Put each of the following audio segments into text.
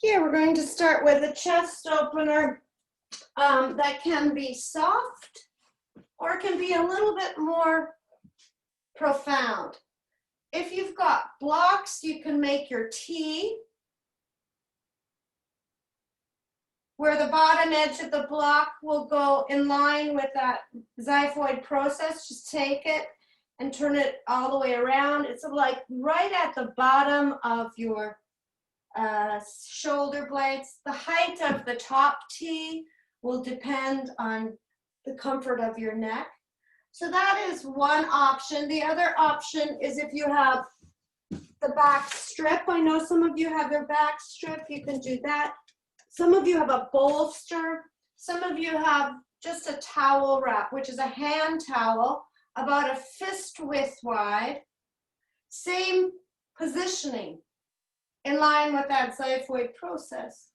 Here, we're going to start with a chest opener that can be soft or can be a little bit more profound. If you've got blocks, you can make your T, where the bottom edge of the block will go in line with that xiphoid process. Just take it and turn it all the way around. It's like right at the bottom of your shoulder blades. The height of the top T will depend on the comfort of your neck. So that is one option. The other option is if you have the back strip. I know some of you have their back strip. You can do that. Some of you have a bolster. Some of you have just a towel wrap, which is a hand towel about a fist width wide. Same positioning in line with that xiphoid process.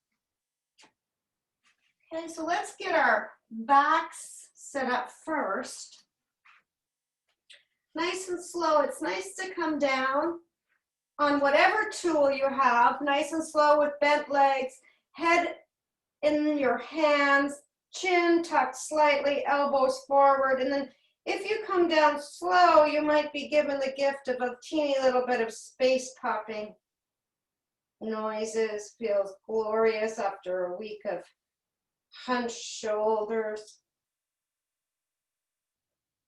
Okay, so let's get our backs set up first. Nice and slow. It's nice to come down on whatever tool you have, nice and slow with bent legs, head in your hands, chin tucked slightly, elbows forward, and then if you come down slow, you might be given the gift of a teeny little bit of space popping noises. Feels glorious after a week of hunched shoulders.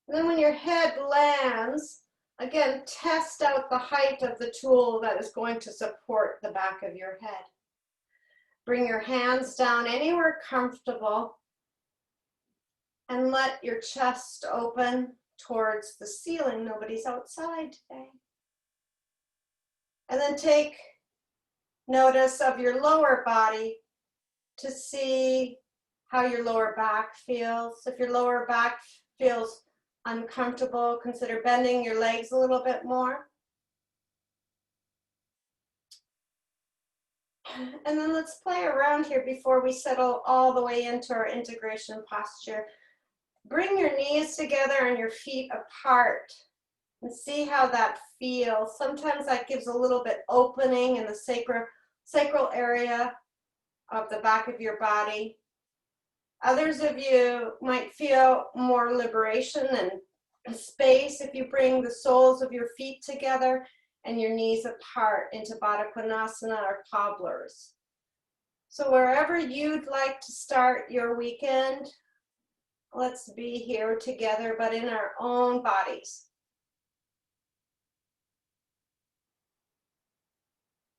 And then when your head lands, again, test out the height of the tool that is going to support the back of your head. Bring your hands down anywhere comfortable and let your chest open towards the ceiling. Nobody's outside today. And then take notice of your lower body to see how your lower back feels. If your lower back feels uncomfortable, consider bending your legs a little bit more. And then let's play around here before we settle all the way into our integration posture. Bring your knees together and your feet apart and see how that feels. Sometimes that gives a little bit opening in the sacral area of the back of your body. Others of you might feel more liberation and space if you bring the soles of your feet together and your knees apart into Baddha Konasana or cobblers. So wherever you'd like to start your weekend, let's be here together, but in our own bodies.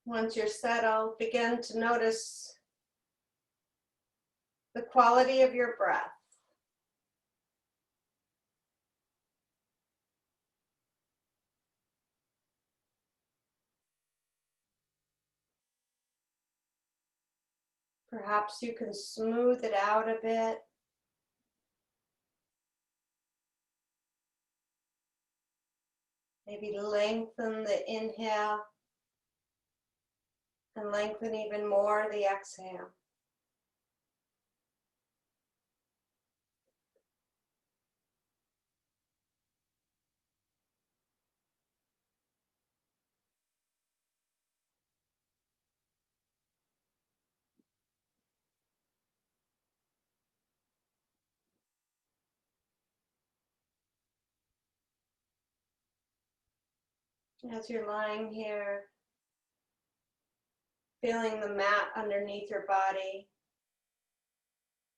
Once you're settled, begin to notice the quality of your breath. Perhaps you can smooth it out a bit. Maybe lengthen the inhale and lengthen even more the exhale. As you're lying here, feeling the mat underneath your body,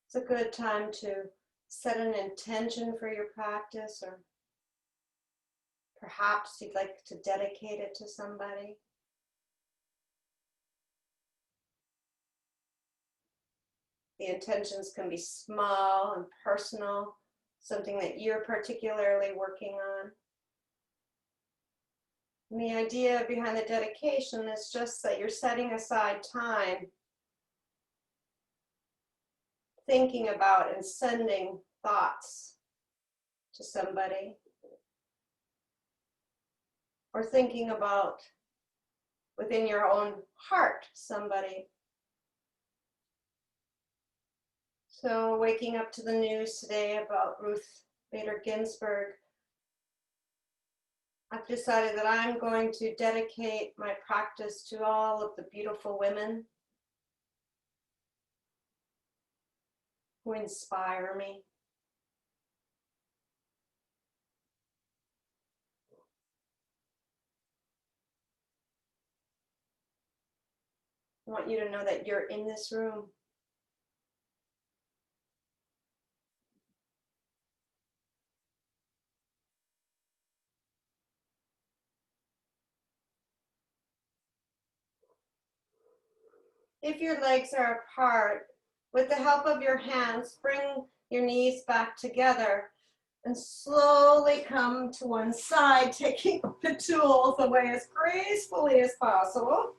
it's a good time to set an intention for your practice, or perhaps you'd like to dedicate it to somebody. The intentions can be small and personal, something that you're particularly working on. And the idea behind the dedication is just that you're setting aside time, thinking about and sending thoughts to somebody, or thinking about within your own heart somebody. So waking up to the news today about Ruth Bader Ginsburg, I've decided that I'm going to dedicate my practice to all of the beautiful women who inspire me. I want you to know that you're in this room. If your legs are apart, with the help of your hands, bring your knees back together and slowly come to one side, taking the tools away as gracefully as possible.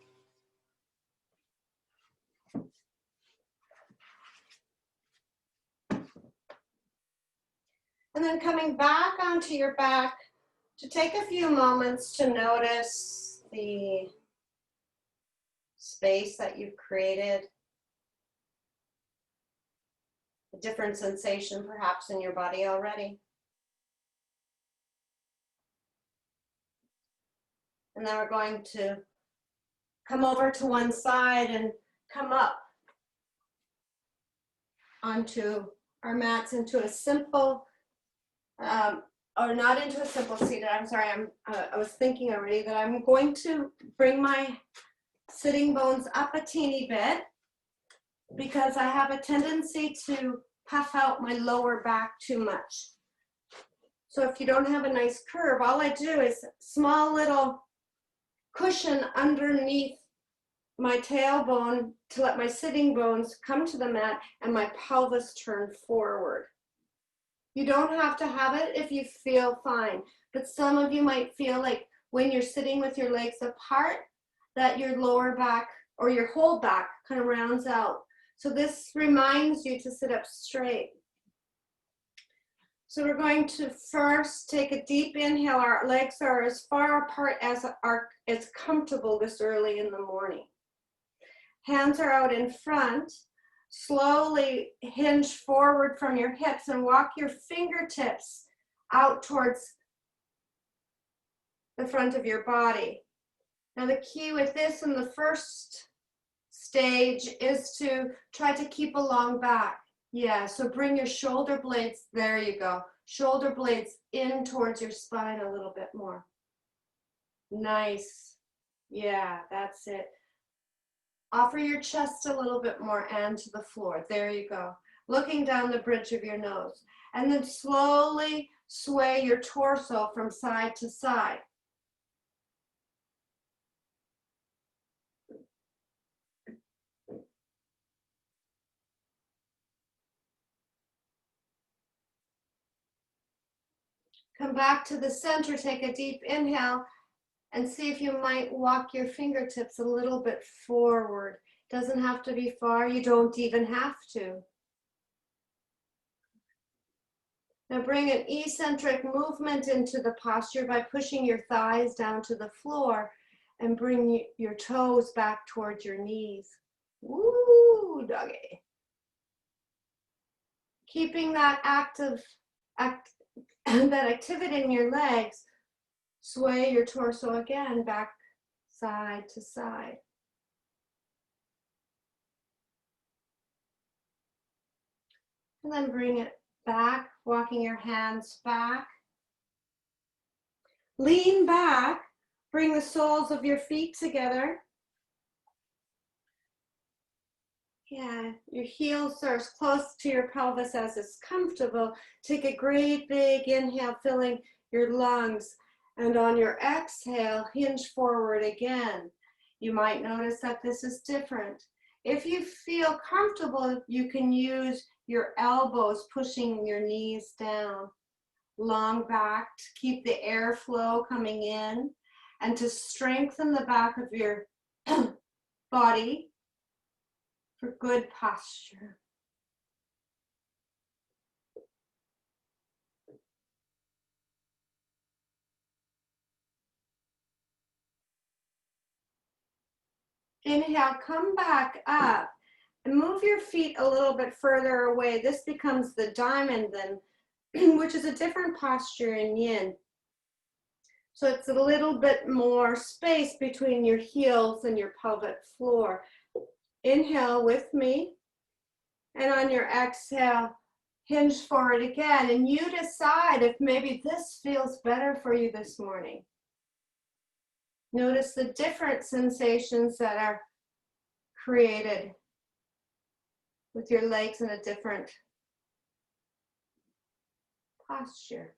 And then coming back onto your back to take a few moments to notice the space that you've created, a different sensation perhaps in your body already. And then we're going to come over to one side and come up onto our mats into a simple, or not into a simple seated. I'm sorry, I was thinking already that I'm going to bring my sitting bones up a teeny bit because I have a tendency to puff out my lower back too much. So if you don't have a nice curve, all I do is small little cushion underneath my tailbone to let my sitting bones come to the mat and my pelvis turn forward. You don't have to have it if you feel fine, but some of you might feel like when you're sitting with your legs apart that your lower back or your whole back kind of rounds out. So this reminds you to sit up straight. So we're going to first take a deep inhale. Our legs are as far apart as comfortable this early in the morning. Hands are out in front. Slowly hinge forward from your hips and walk your fingertips out towards the front of your body. Now the key with this in the first stage is to try to keep a long back. Yeah, so bring your shoulder blades, there you go. Shoulder blades in towards your spine a little bit more. Nice. Yeah, that's it. Offer your chest a little bit more and to the floor. There you go. Looking down the bridge of your nose. And then slowly sway your torso from side to side. Come back to the center, take a deep inhale, and see if you might walk your fingertips a little bit forward. Doesn't have to be far, you don't even have to. Now bring an eccentric movement into the posture by pushing your thighs down to the floor and bring your toes back towards your knees. Woo, doggy. Keeping that that activity in your legs, sway your torso again back side to side. And then bring it back, walking your hands back. Lean back, bring the soles of your feet together. Yeah, your heels are as close to your pelvis as is comfortable. Take a great big inhale, filling your lungs. And on your exhale, hinge forward again. You might notice that this is different. If you feel comfortable, you can use your elbows pushing your knees down. Long back to keep the airflow coming in and to strengthen the back of your body for good posture. Inhale, come back up and move your feet a little bit further away. This becomes the diamond then, which is a different posture in yin. So it's a little bit more space between your heels and your pelvic floor. Inhale with me. And on your exhale, hinge forward again. And you decide if maybe this feels better for you this morning. Notice the different sensations that are created with your legs in a different posture.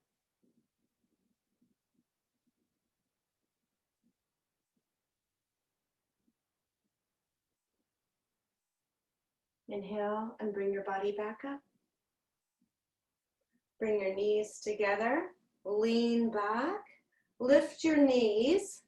Inhale and bring your body back up. Bring your knees together, lean back, lift your knees.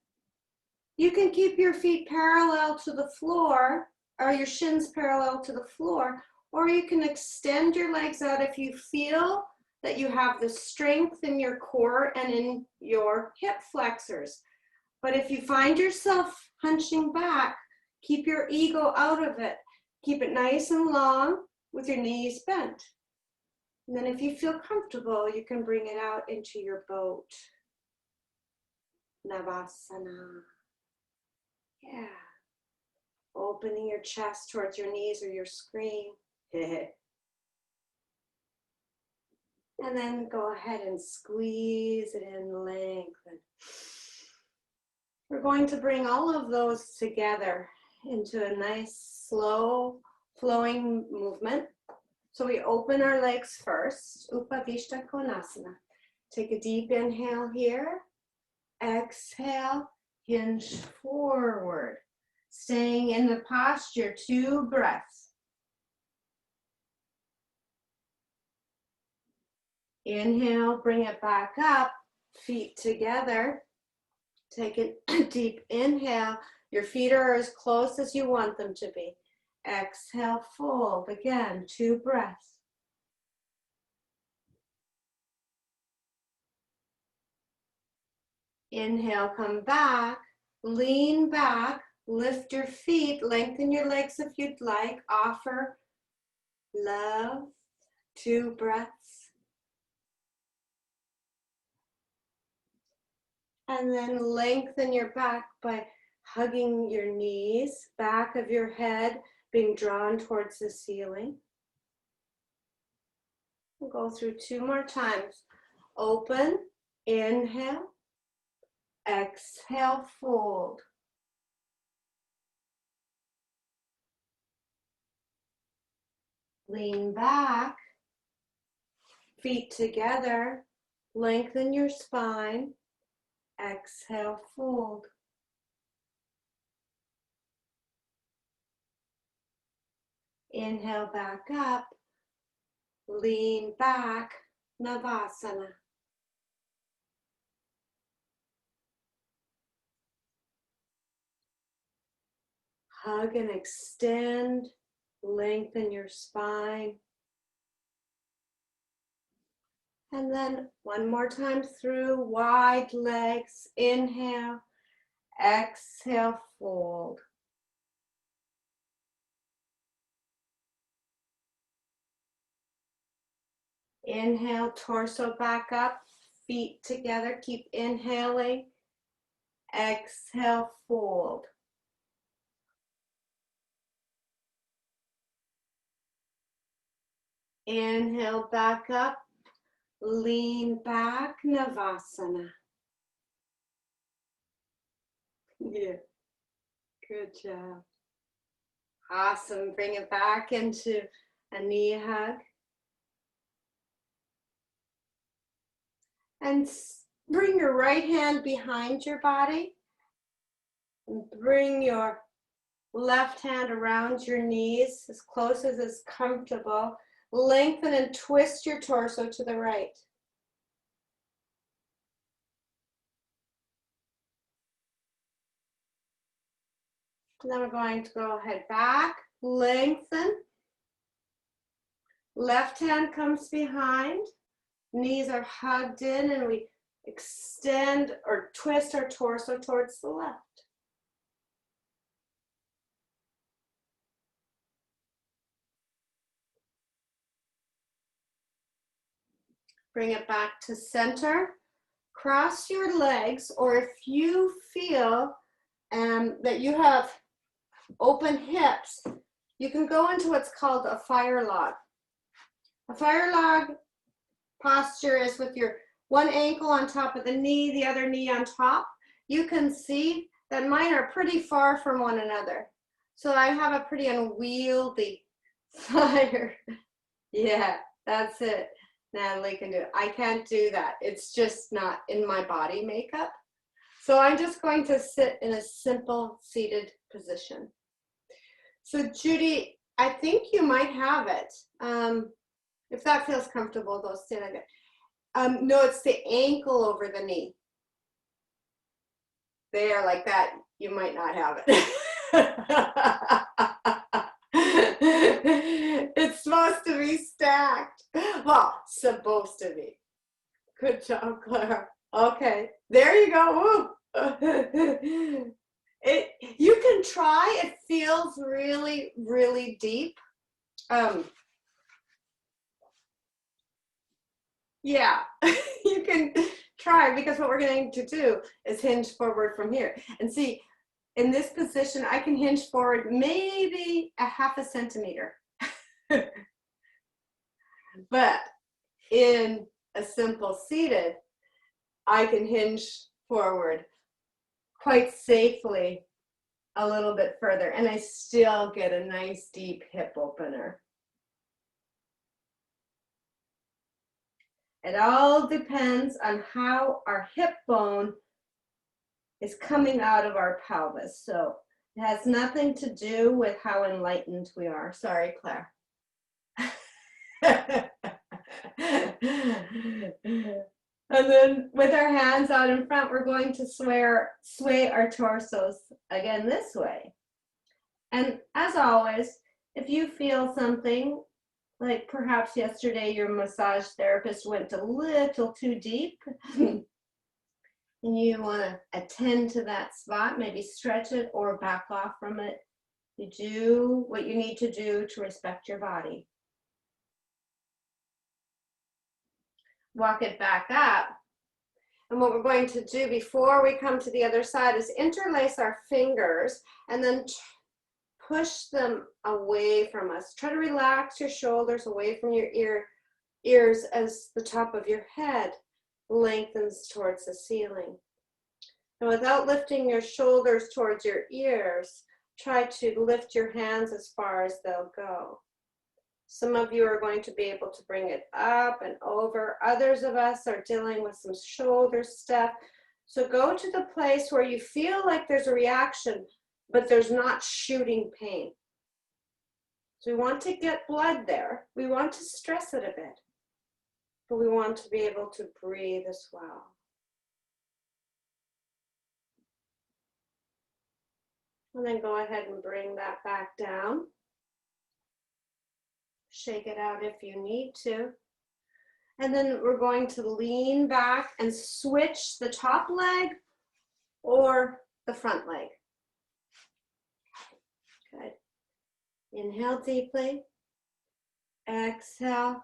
You can keep your feet parallel to the floor or your shins parallel to the floor, or you can extend your legs out if you feel that you have the strength in your core and in your hip flexors. But if you find yourself hunching back, keep your ego out of it. Keep it nice and long with your knees bent. And then if you feel comfortable, you can bring it out into your boat. Navasana. Yeah. Opening your chest towards your knees or your screen. And then go ahead and squeeze it in, lengthen. We're going to bring all of those together into a nice, slow, flowing movement. So we open our legs first, Upavishta Konasana. Take a deep inhale here. Exhale, hinge forward. Staying in the posture, 2 breaths. Inhale, bring it back up, feet together. Take a deep inhale. Your feet are as close as you want them to be. Exhale, fold. Again, 2 breaths. Inhale, come back, lean back, lift your feet, lengthen your legs if you'd like. Offer love, 2 breaths. And then lengthen your back by hugging your knees, back of your head being drawn towards the ceiling. We'll go through 2 more times. Open, inhale, exhale, fold. Lean back, feet together, lengthen your spine, exhale, fold. Inhale back up, lean back, Navasana. Hug and extend, lengthen your spine. And then 1 more time through, wide legs, inhale, exhale, fold. Inhale, torso back up, feet together, keep inhaling, exhale, fold. Inhale, back up, lean back, Navasana. Yeah, good job. Awesome, bring it back into a knee hug. And bring your right hand behind your body. And bring your left hand around your knees as close as is comfortable. Lengthen and twist your torso to the right. And then we're going to go ahead back, lengthen. Left hand comes behind. Knees are hugged in and we extend or twist our torso towards the left. Bring it back to center. Cross your legs, or if you feel that you have open hips, you can go into what's called a fire log. A fire log posture is with your one ankle on top of the knee, the other knee on top. You can see that mine are pretty far from one another. So I have a pretty unwieldy fire. Yeah, that's it. Natalie can do it. I can't do that. It's just not in my body makeup. So I'm just going to sit in a simple seated position. So Judy, I think you might have it. If that feels comfortable, go sit on it. No, it's the ankle over the knee. There, like that, you might not have it. It's supposed to be stacked. Well, supposed to be. Good job, Clara. Okay, there you go. You can try. It feels really, really deep. Yeah, you can try, because what we're going to do is hinge forward from here. And see, in this position, I can hinge forward maybe a half a centimeter. But in a simple seated, I can hinge forward quite safely a little bit further, and I still get a nice deep hip opener. It all depends on how our hip bone is coming out of our pelvis. So it has nothing to do with how enlightened we are. Sorry, Claire. And then with our hands out in front, we're going to sway our torsos again this way. And as always, if you feel something, like perhaps yesterday your massage therapist went a little too deep, and you want to attend to that spot, maybe stretch it or back off from it. You do what you need to do to respect your body. Walk it back up. And what we're going to do before we come to the other side is interlace our fingers and then push them away from us. Try to relax your shoulders away from your ears as the top of your head lengthens towards the ceiling. And without lifting your shoulders towards your ears, try to lift your hands as far as they'll go. Some of you are going to be able to bring it up and over. Others of us are dealing with some shoulder stuff. So go to the place where you feel like there's a reaction, but there's not shooting pain. So we want to get blood there. We want to stress it a bit, but we want to be able to breathe as well. And then go ahead and bring that back down. Shake it out if you need to. And then we're going to lean back and switch the top leg or the front leg. Good. Inhale deeply. Exhale,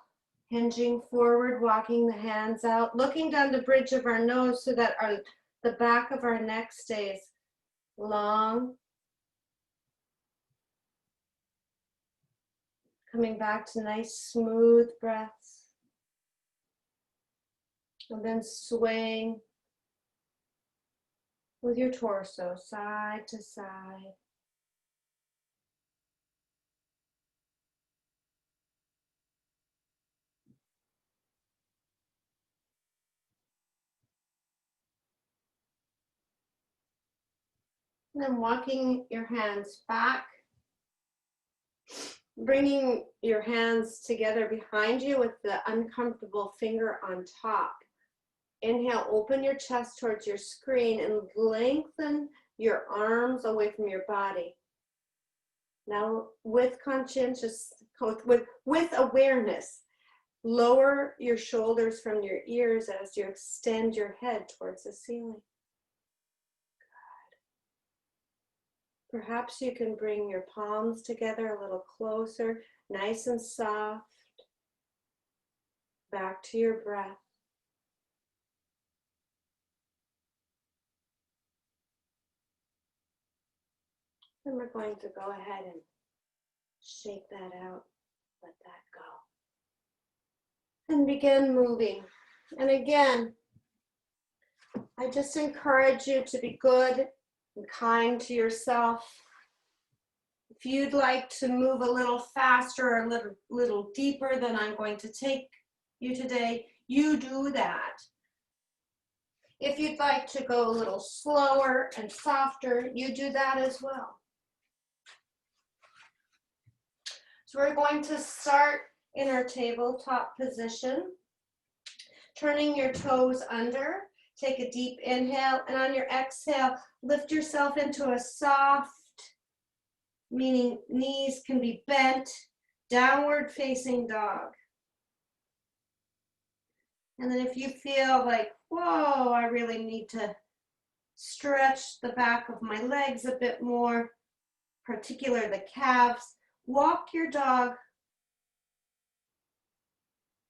hinging forward, walking the hands out, looking down the bridge of our nose so that the back of our neck stays long. Coming back to nice smooth breaths. And then swaying with your torso side to side. And then walking your hands back. Bringing your hands together behind you with the uncomfortable finger on top. Inhale, open your chest towards your screen and lengthen your arms away from your body. Now with with awareness, lower your shoulders from your ears as you extend your head towards the ceiling. Perhaps you can bring your palms together a little closer, nice and soft. Back to your breath. And we're going to go ahead and Shake that out. Let that go. And begin moving. And again, I just encourage you to be good and kind to yourself. If you'd like to move a little faster or a little deeper than I'm going to take you today, you do that. If you'd like to go a little slower and softer, you do that as well. So we're going to start in our tabletop position, turning your toes under. Take a deep inhale, and on your exhale, lift yourself into a soft, meaning knees can be bent, downward facing dog. And then if you feel like, whoa, I really need to stretch the back of my legs a bit more, particularly the calves, walk your dog,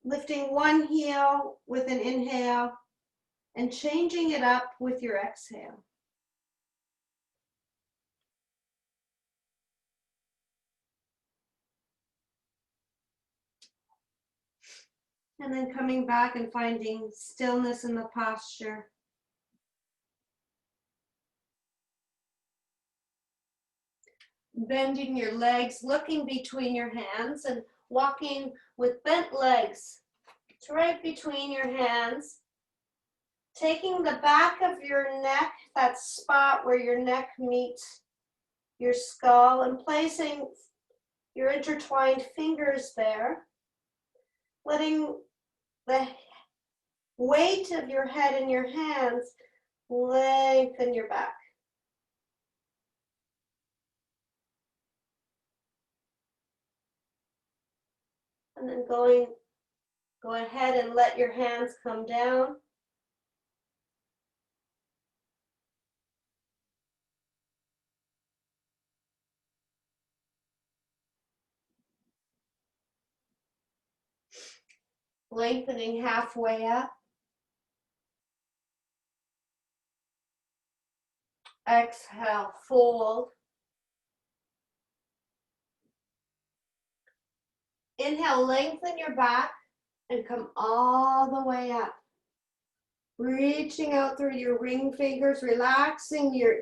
lifting one heel with an inhale and changing it up with your exhale. And then coming back and finding stillness in the posture. Bending your legs, looking between your hands and walking with bent legs. It's right between your hands. Taking the back of your neck, that spot where your neck meets your skull, and placing your intertwined fingers there. Letting the weight of your head in your hands lengthen your back. And then go ahead and let your hands come down. Lengthening halfway up. Exhale, fold. Inhale, lengthen your back and come all the way up. Reaching out through your ring fingers, relaxing your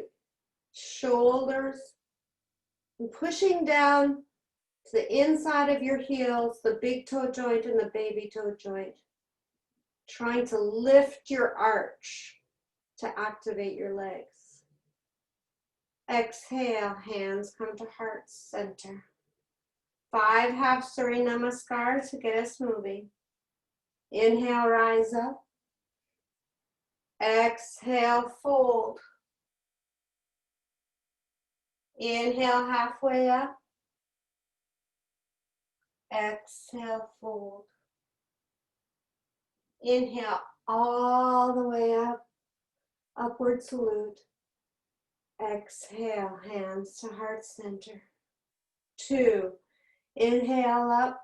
shoulders, and pushing down to the inside of your heels, the big toe joint and the baby toe joint. Trying to lift your arch to activate your legs. Exhale, hands come to heart center. 5 half Surya Namaskar to get us moving. Inhale, rise up. Exhale, fold. Inhale, halfway up. Exhale, fold. Inhale, all the way up. Upward salute. Exhale, hands to heart center. 2. Inhale up.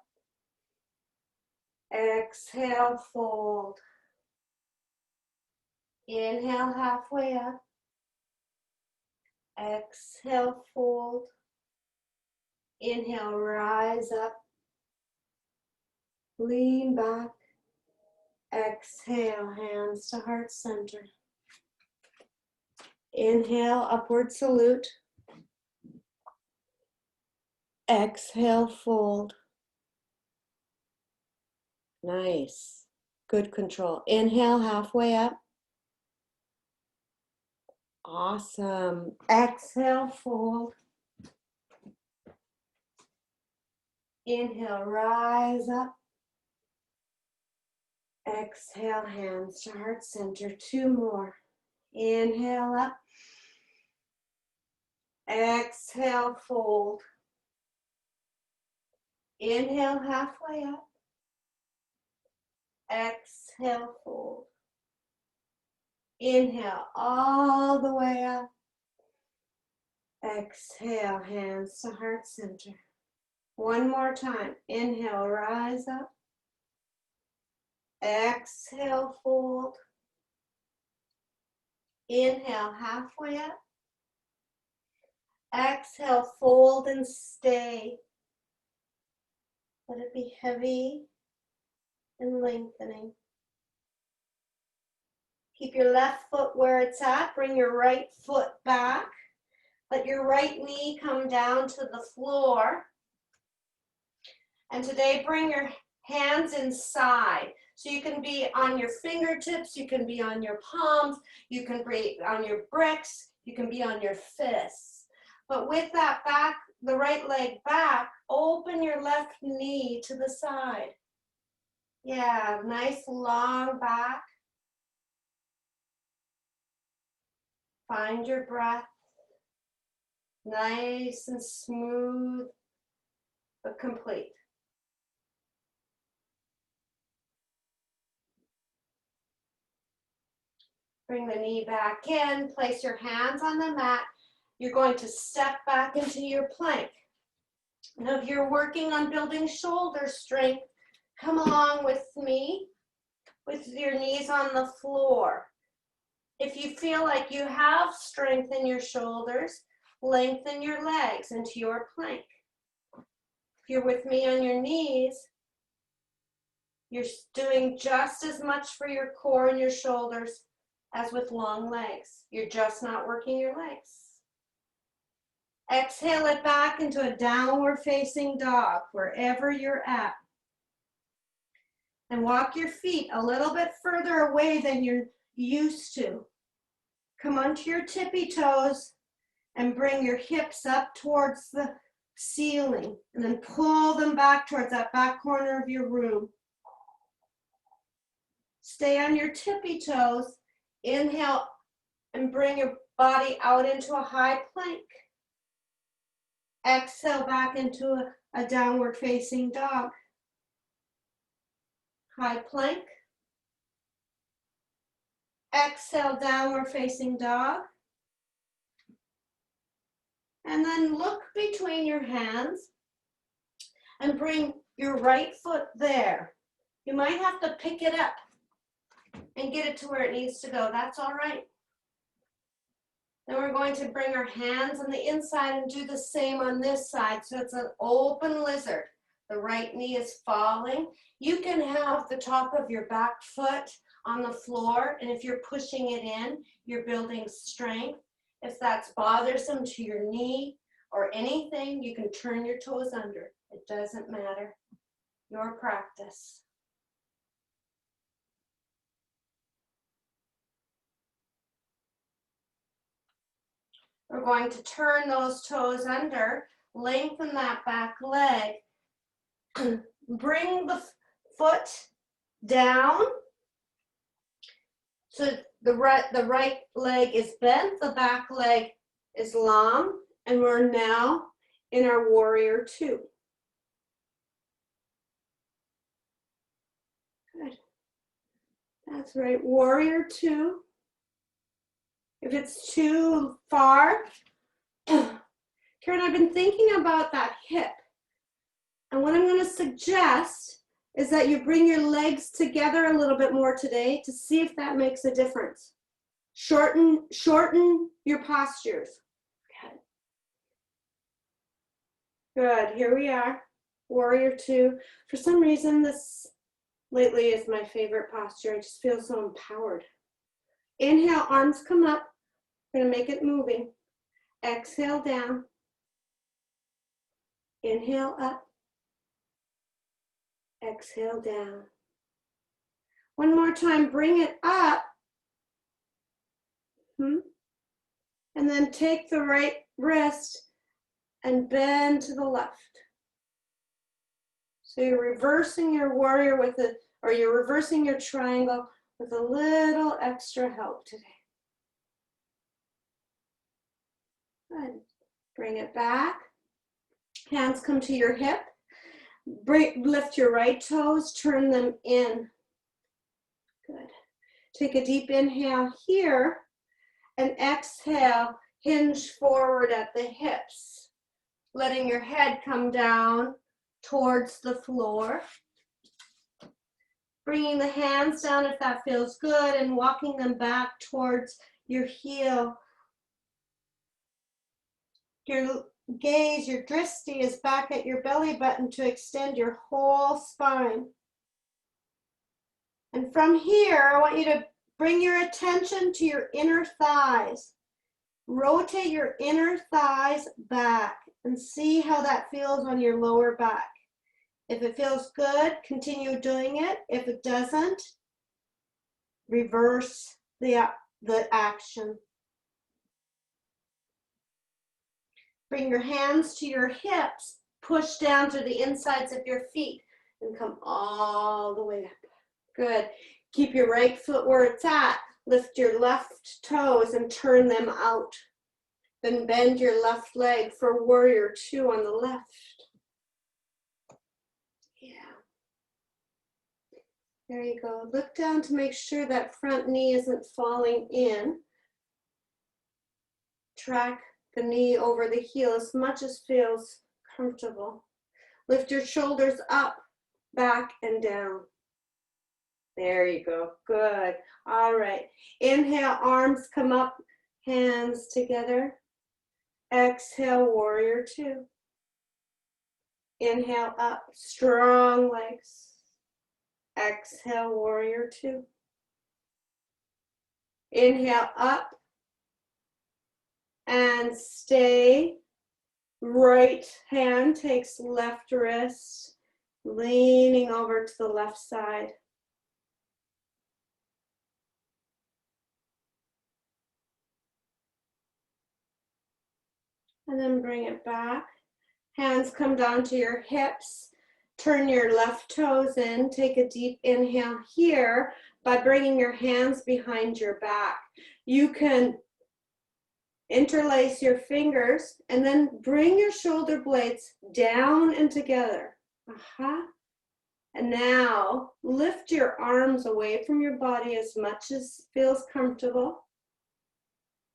Exhale, fold. Inhale, halfway up. Exhale, fold. Inhale, rise up. Lean back. Exhale, hands to heart center. Inhale, upward salute. Exhale, fold. Nice. Good control. Inhale, halfway up. Awesome. Exhale, fold. Inhale, rise up. Exhale, hands to heart center. 2 more. Inhale up. Exhale, fold. Inhale, halfway up. Exhale, fold. Inhale, all the way up. Exhale, hands to heart center. 1 more time. Inhale, rise up. Exhale, fold. Inhale, halfway up. Exhale, fold and stay. Let it be heavy and lengthening. Keep your left foot where it's at. Bring your right foot back. Let your right knee come down to the floor. And today, bring your hands inside. So you can be on your fingertips, you can be on your palms, you can be on your bricks, you can be on your fists. But with that back, the right leg back, open your left knee to the side. Yeah, nice long back. Find your breath. Nice and smooth, but complete. Bring the knee back in, place your hands on the mat. You're going to step back into your plank. Now, if you're working on building shoulder strength, come along with me with your knees on the floor. If you feel like you have strength in your shoulders, lengthen your legs into your plank. If you're with me on your knees, you're doing just as much for your core and your shoulders as with long legs. You're just not working your legs. Exhale it back into a downward facing dog, wherever you're at. And walk your feet a little bit further away than you're used to. Come onto your tippy toes and bring your hips up towards the ceiling. And then pull them back towards that back corner of your room. Stay on your tippy toes. Inhale and bring your body out into a high plank. Exhale back into a downward facing dog. High plank. Exhale, downward facing dog. And then look between your hands and bring your right foot there. You might have to pick it up and get it to where it needs to go. That's all right. Then we're going to bring our hands on the inside and do the same on this side. So it's an open lizard. The right knee is falling. You can have the top of your back foot on the floor, and if you're pushing it in, you're building strength. If that's bothersome to your knee or anything, you can turn your toes under. It doesn't matter. Your practice. We're going to turn those toes under, lengthen that back leg, bring the foot down. So the right leg is bent, the back leg is long, and we're now in our warrior two. Good. That's right, warrior two. If it's too far, Karen, I've been thinking about that hip. And what I'm going to suggest is that you bring your legs together a little bit more today to see if that makes a difference. Shorten your postures. Okay. Good, here we are, warrior two. For some reason, this lately is my favorite posture. I just feel so empowered. Inhale, arms come up. We're gonna make it moving. Exhale down. Inhale up. Exhale down. One more time, bring it up. And then take the right wrist and bend to the left. So you're reversing your warrior with it, or you're reversing your triangle with a little extra help today. Good. Bring it back. Hands come to your hip. Lift your right toes, turn them in. Good. Take a deep inhale here and exhale, hinge forward at the hips, letting your head come down towards the floor. Bringing the hands down if that feels good and walking them back towards your heel. Your gaze, your drishti is back at your belly button to extend your whole spine. And from here, I want you to bring your attention to your inner thighs. Rotate your inner thighs back and see how that feels on your lower back. If it feels good, continue doing it. If it doesn't, reverse the action. Bring your hands to your hips, push down through the insides of your feet and come all the way up. Good. Keep your right foot where it's at. Lift your left toes and turn them out. Then bend your left leg for warrior two on the left. Yeah. There you go. Look down to make sure that front knee isn't falling in. Track the knee over the heel as much as feels comfortable. Lift your shoulders up, back, and down. There you go. Good. All right. Inhale, arms come up, hands together. Exhale, warrior two. Inhale up, strong legs. Exhale, warrior two. Inhale up and stay. Right hand takes left wrist, leaning over to the left side. And then bring it back. Hands come down to your hips. Turn your left toes in. Take a deep inhale here by bringing your hands behind your back. You can interlace your fingers and then bring your shoulder blades down and together. And now lift your arms away from your body as much as feels comfortable.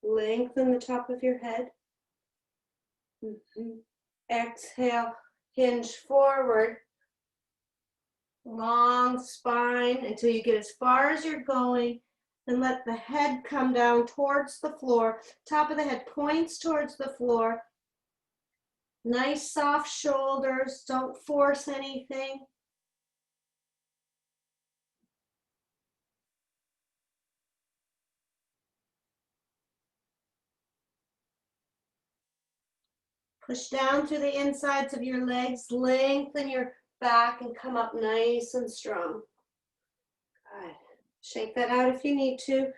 Lengthen the top of your head. Exhale, hinge forward. Long spine until you get as far as you're going. And let the head come down towards the floor. Top of the head points towards the floor. Nice soft shoulders. Don't force anything. Push down through the insides of your legs. Lengthen your back and come up nice and strong. Good. Shake that out if you need to.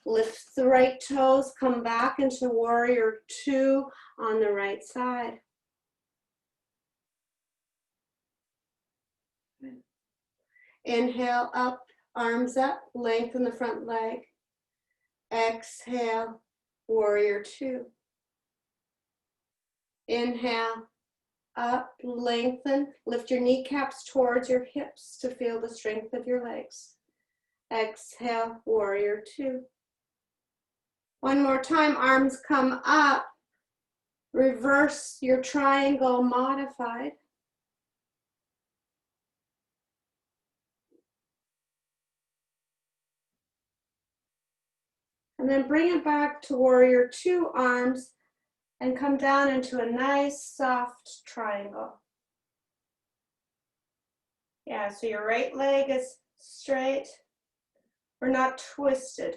Lift the right toes. Come back into warrior two on the right side. Inhale up, arms up, lengthen the front leg. Exhale, warrior two. Inhale, up, lengthen, lift your kneecaps towards your hips to feel the strength of your legs. Exhale, warrior two. One more time, arms come up. Reverse your triangle modified. And then bring it back to warrior two, arms, and come down into a nice soft triangle. Yeah, so your right leg is straight. We're not twisted.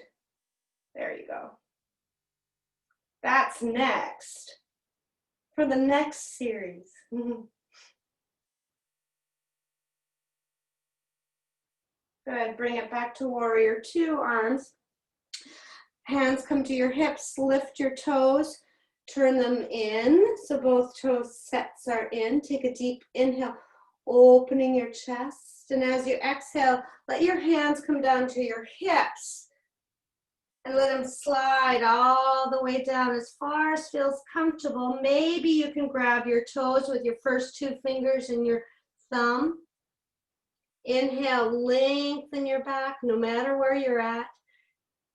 There you go. That's next for the next series. Good, bring it back to warrior two, arms. Hands come to your hips, lift your toes, turn them in. So both toe sets are in. Take a deep inhale, opening your chest. And as you exhale, let your hands come down to your hips and let them slide all the way down as far as feels comfortable. Maybe you can grab your toes with your first two fingers and your thumb. Inhale, lengthen your back no matter where you're at.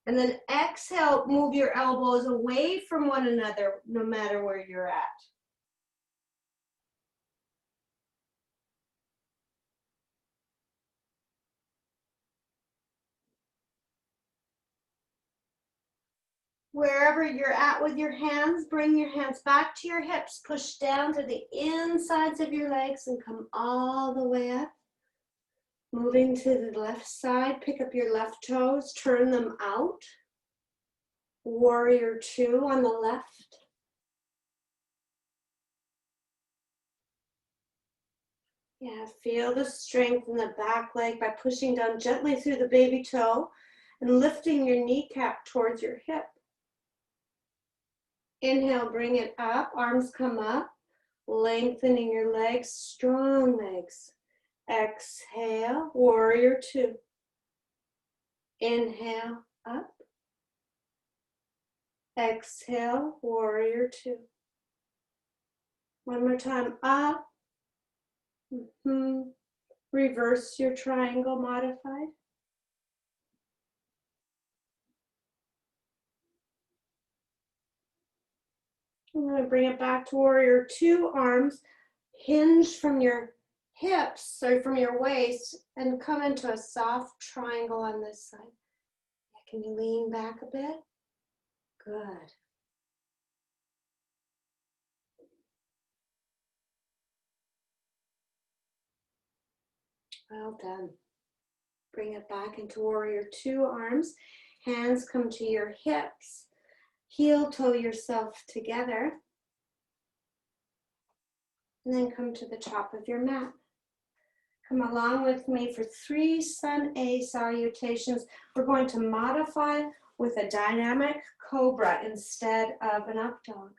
And then exhale, move your elbows away from one another no matter where you're at. Wherever you're at with your hands, bring your hands back to your hips. Push down to the insides of your legs and come all the way up. Moving to the left side, pick up your left toes, turn them out. Warrior two on the left. Yeah, feel the strength in the back leg by pushing down gently through the baby toe and lifting your kneecap towards your hip. Inhale, bring it up, arms come up, lengthening your legs, strong legs. Exhale, warrior two. Inhale, up. Exhale, warrior two. One more time, up. Reverse your triangle modified. I'm going to bring it back to warrior two, arms hinge from your hips, or from your waist, and come into a soft triangle on this side. Can you lean back a bit? Good. Well done. Bring it back into warrior two, arms. Hands come to your hips. Heel toe yourself together. And then come to the top of your mat. Come along with me for 3 Sun A salutations. We're going to modify with a dynamic cobra instead of an up dog.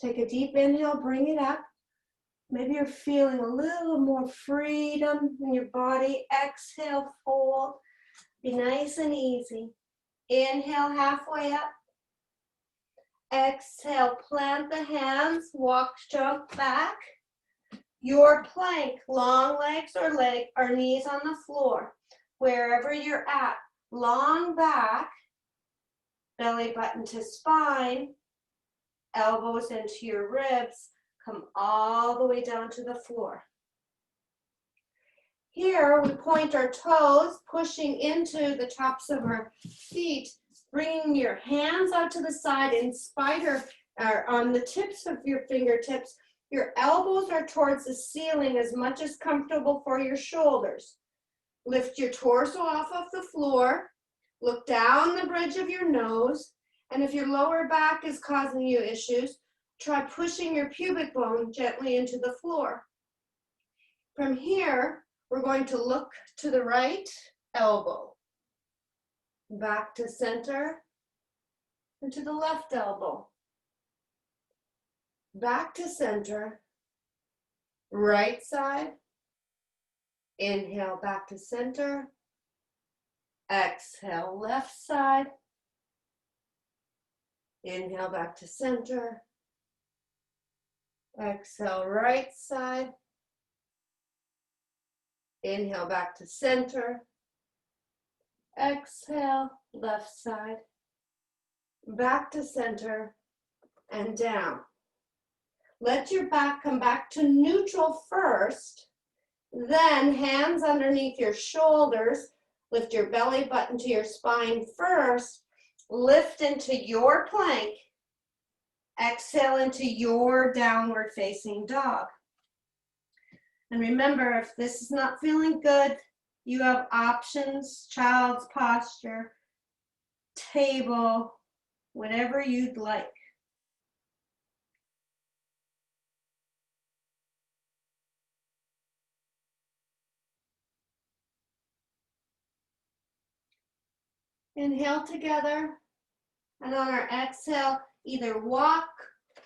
Take a deep inhale, bring it up. Maybe you're feeling a little more freedom in your body. Exhale, fold. Be nice and easy. Inhale, halfway up. Exhale, plant the hands, walk, jump back. Your plank, long legs or knees on the floor. Wherever you're at, long back, belly button to spine, elbows into your ribs, come all the way down to the floor. Here, we point our toes, pushing into the tops of our feet, bringing your hands out to the side in spider, or on the tips of your fingertips. Your elbows are towards the ceiling as much as comfortable for your shoulders. Lift your torso off of the floor, look down the bridge of your nose, and if your lower back is causing you issues, try pushing your pubic bone gently into the floor. From here, we're going to look to the right elbow, back to center, and to the left elbow. Back to center, right side, inhale back to center, exhale left side, inhale back to center, exhale right side, inhale back to center, exhale left side, back to center, and down. Let your back come back to neutral first, then hands underneath your shoulders, lift your belly button to your spine first, lift into your plank, exhale into your downward facing dog. And remember, if this is not feeling good, you have options, child's posture, table, whatever you'd like. Inhale together, and on our exhale, either walk,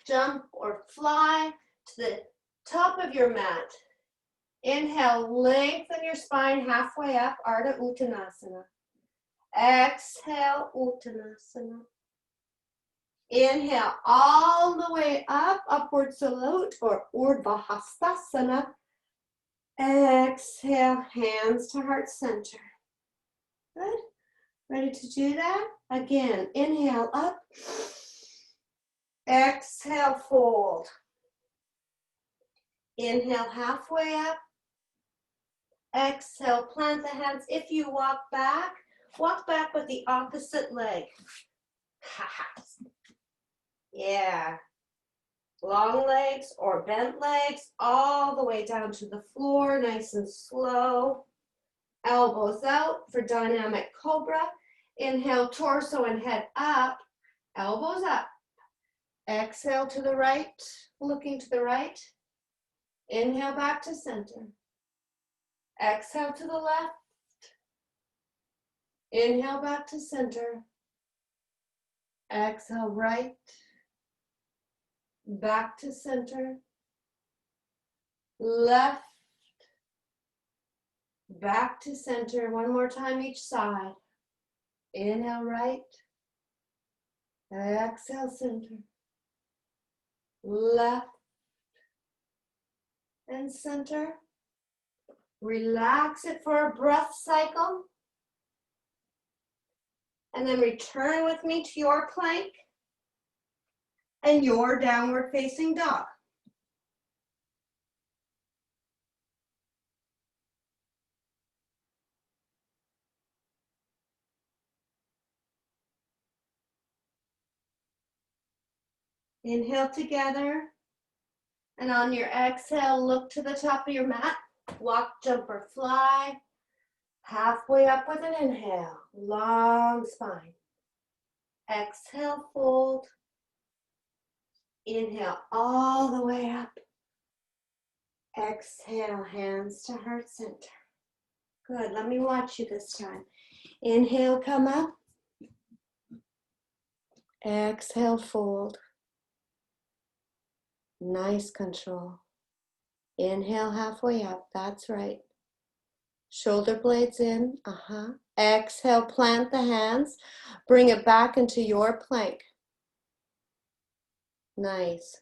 jump, or fly to the top of your mat. Inhale, lengthen your spine halfway up, Ardha Uttanasana. Exhale, Uttanasana. Inhale, all the way up, upward salute, or Urdhva Hastasana. Exhale, hands to heart center. Good. Ready to do that? Again, inhale up. Exhale, fold. Inhale, halfway up. Exhale, plant the hands. If you walk back with the opposite leg. Yeah. Long legs or bent legs all the way down to the floor, nice and slow. Elbows out for dynamic cobra. Inhale, torso and head up. Elbows up. Exhale to the right, looking to the right. Inhale back to center. Exhale to the left. Inhale back to center. Exhale right. Back to center. Left. Back to center. One more time each side. Inhale right. Exhale center. Left and center. Relax it for a breath cycle. And then return with me to your plank and your downward facing dog. Inhale together. And on your exhale, look to the top of your mat. Walk, jump, or fly. Halfway up with an inhale. Long spine. Exhale, fold. Inhale all the way up. Exhale, hands to heart center. Good, let me watch you this time. Inhale, come up. Exhale, fold. Nice control. Inhale, halfway up, that's right. Shoulder blades in, Exhale, plant the hands. Bring it back into your plank. Nice.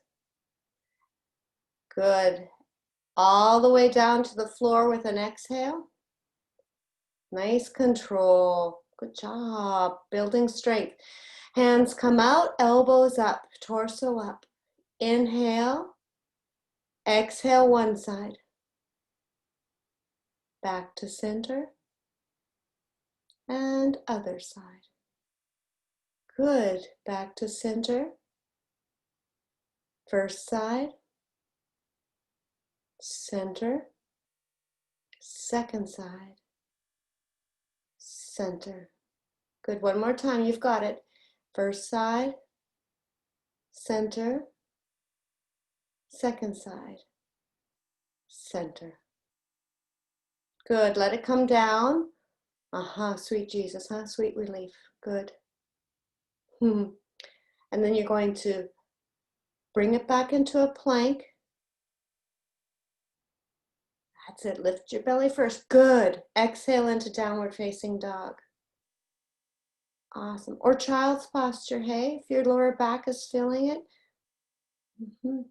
Good. All the way down to the floor with an exhale. Nice control. Good job. Building strength. Hands come out, elbows up, torso up. Inhale. Exhale one side. Back to center. And other side. Good. Back to center. First side. Center. Second side. Center. Good. One more time. You've got it. First side. Center. Second side. Center. Good. Let it come down. Sweet Jesus, sweet relief. Good. And then you're going to bring it back into a plank. That's it. Lift your belly first. Good. Exhale into downward facing dog. Awesome. Or child's posture, hey, if your lower back is feeling it.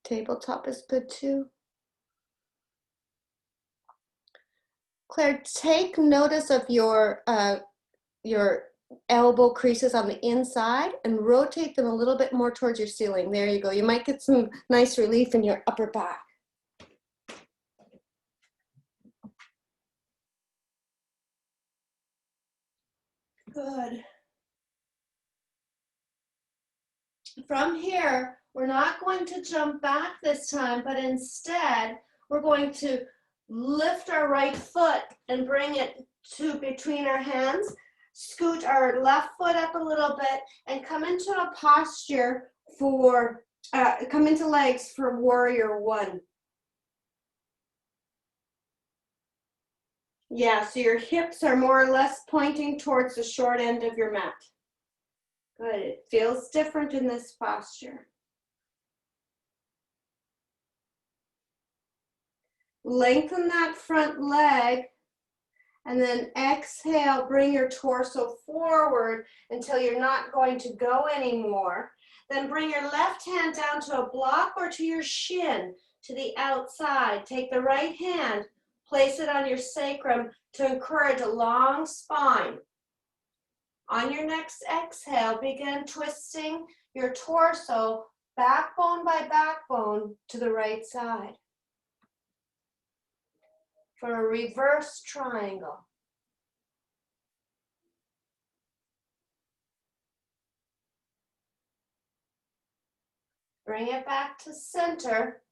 Tabletop is good too. Claire, take notice of your elbow creases on the inside and rotate them a little bit more towards your ceiling. There you go. You might get some nice relief in your upper back. Good. From here, we're not going to jump back this time, but instead, we're going to lift our right foot and bring it to between our hands, scoot our left foot up a little bit, and come into a posture for, come into legs for warrior one. Yeah, so your hips are more or less pointing towards the short end of your mat. Good, it feels different in this posture. Lengthen that front leg and then exhale, bring your torso forward until you're not going to go anymore. Then bring your left hand down to a block or to your shin to the outside. Take the right hand, place it on your sacrum to encourage a long spine. On your next exhale, begin twisting your torso backbone by backbone to the right side for a reverse triangle. Bring it back to center.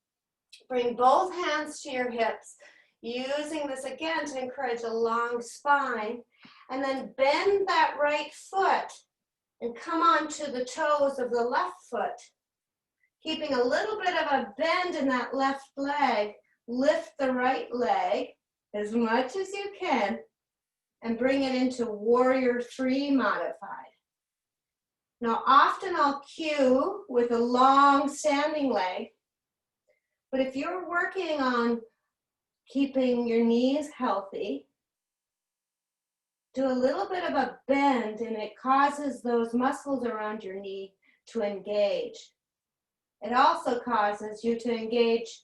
Bring both hands to your hips, using this again to encourage a long spine. And then bend that right foot and come on to the toes of the left foot. Keeping a little bit of a bend in that left leg. Lift the right leg as much as you can and bring it into Warrior 3 modified. Now, often I'll cue with a long standing leg, but if you're working on keeping your knees healthy, do a little bit of a bend and it causes those muscles around your knee to engage. It also causes you to engage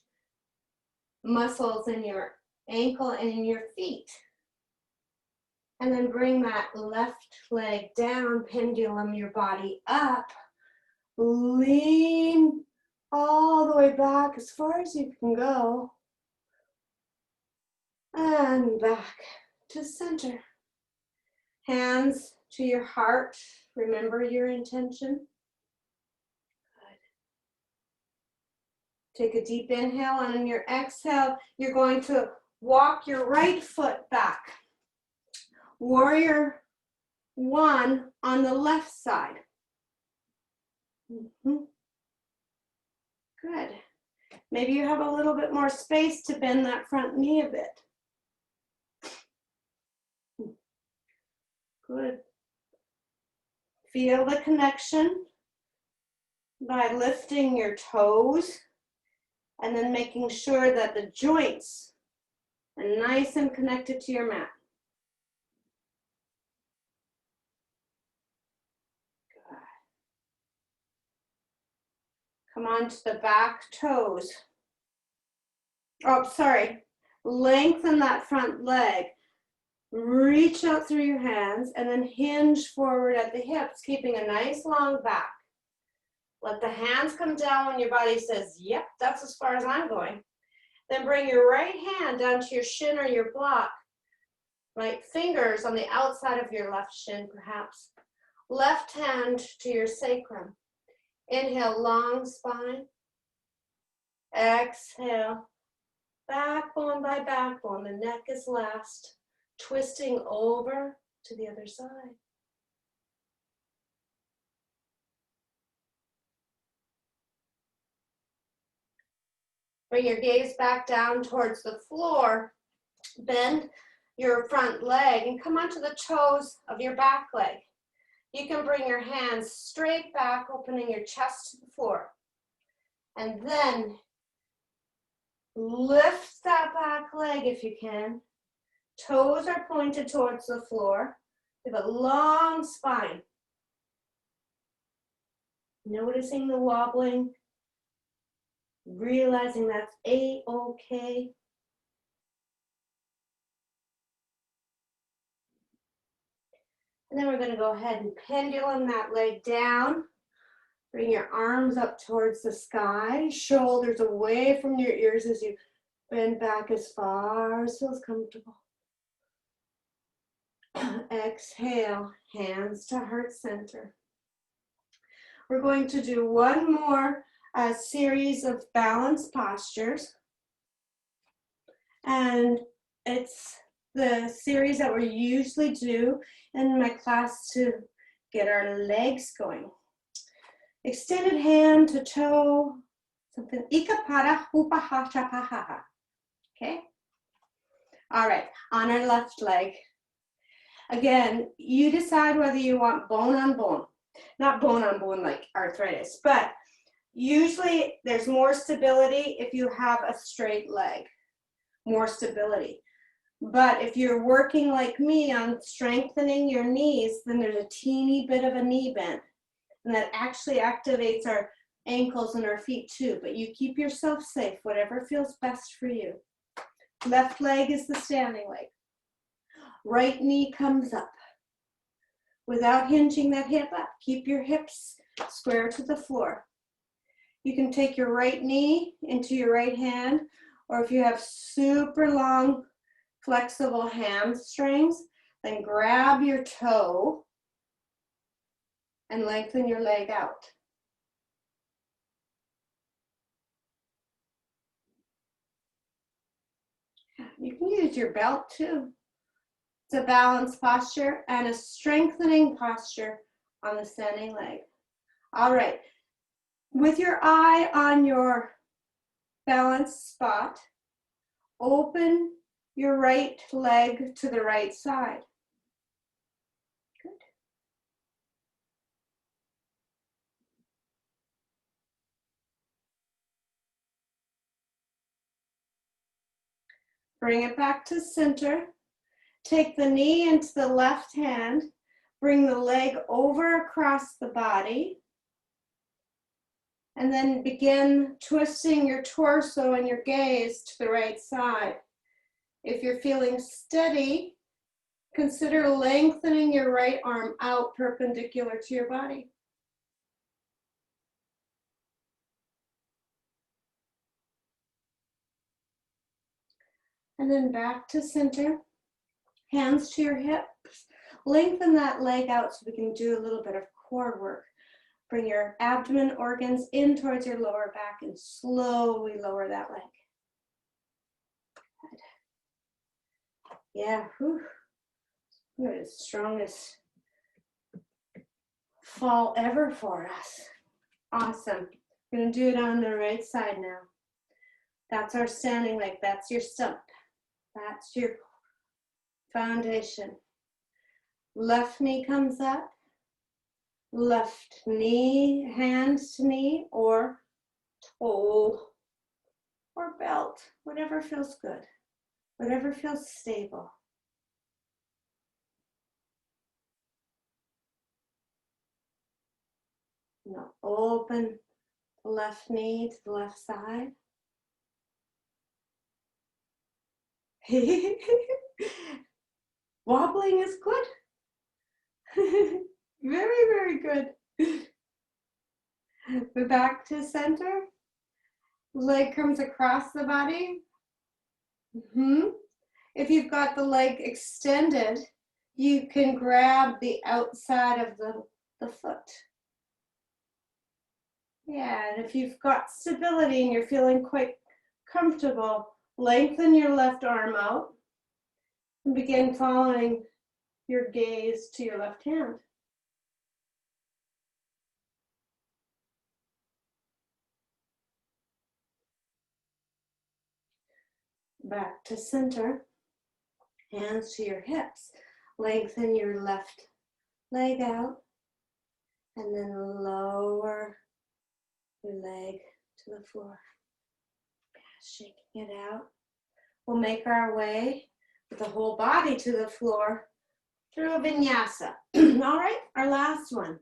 muscles in your ankle and in your feet. And then bring that left leg down, pendulum your body up. Lean all the way back as far as you can go. And back to center. Hands to your heart. Remember your intention. Good. Take a deep inhale, and on your exhale, you're going to walk your right foot back. Warrior 1 on the left side. Good. Maybe you have a little bit more space to bend that front knee a bit. Good. Feel the connection by lifting your toes and then making sure that the joints are nice and connected to your mat. Come on to the back toes. Oh, sorry. Lengthen that front leg. Reach out through your hands and then hinge forward at the hips, keeping a nice long back. Let the hands come down when your body says, yep, that's as far as I'm going. Then bring your right hand down to your shin or your block. Right fingers on the outside of your left shin, perhaps. Left hand to your sacrum. Inhale, long spine. Exhale, backbone by backbone. The neck is last. Twisting over to the other side. Bring your gaze back down towards the floor. Bend your front leg and come onto the toes of your back leg. You can bring your hands straight back, opening your chest to the floor. And then lift that back leg if you can. Toes are pointed towards the floor. You have a long spine. Noticing the wobbling. Realizing that's A-okay. And then we're going to go ahead and pendulum that leg down. Bring your arms up towards the sky, shoulders away from your ears as you bend back as far as feels comfortable. Exhale, hands to heart center. We're going to do one more series of balanced postures. And it's the series that we usually do in my class to get our legs going. Extended hand to toe, something ikapada hupa chapaha. Okay? All right, on our left leg. Again, you decide whether you want bone on bone. Not bone on bone like arthritis, but usually there's more stability if you have a straight leg. More stability. But if you're working like me on strengthening your knees, then there's a teeny bit of a knee bend. And that actually activates our ankles and our feet too. But you keep yourself safe, whatever feels best for you. Left leg is the standing leg. Right knee comes up. Without hinging that hip up, keep your hips square to the floor. You can take your right knee into your right hand, or if you have super long, flexible hamstrings, then grab your toe and lengthen your leg out. You can use your belt too. It's a balanced posture and a strengthening posture on the standing leg. All right, with your eye on your balanced spot, open your right leg to the right side. Good. Bring it back to center. Take the knee into the left hand. Bring the leg over across the body. And then begin twisting your torso and your gaze to the right side. If you're feeling steady, consider lengthening your right arm out perpendicular to your body. And then back to center, hands to your hips. Lengthen that leg out so we can do a little bit of core work. Bring your abdomen organs in towards your lower back and slowly lower that leg. Good. Yeah, whew. Good, strongest fall ever for us. Awesome. We're gonna do it on the right side now. That's our standing leg, that's your stump. That's your foundation. Left knee comes up. Left knee, hands to knee, or toe, or belt, whatever feels good, whatever feels stable. Now open the left knee to the left side. Wobbling is good. Very, very good. The back to center. Leg comes across the body. If you've got the leg extended, you can grab the outside of the foot. Yeah, and if you've got stability and you're feeling quite comfortable, lengthen your left arm out and begin following your gaze to your left hand. Back to center, hands to your hips. Lengthen your left leg out and then lower your leg to the floor. Shaking it out. We'll make our way with the whole body to the floor through a vinyasa. All right, our last one.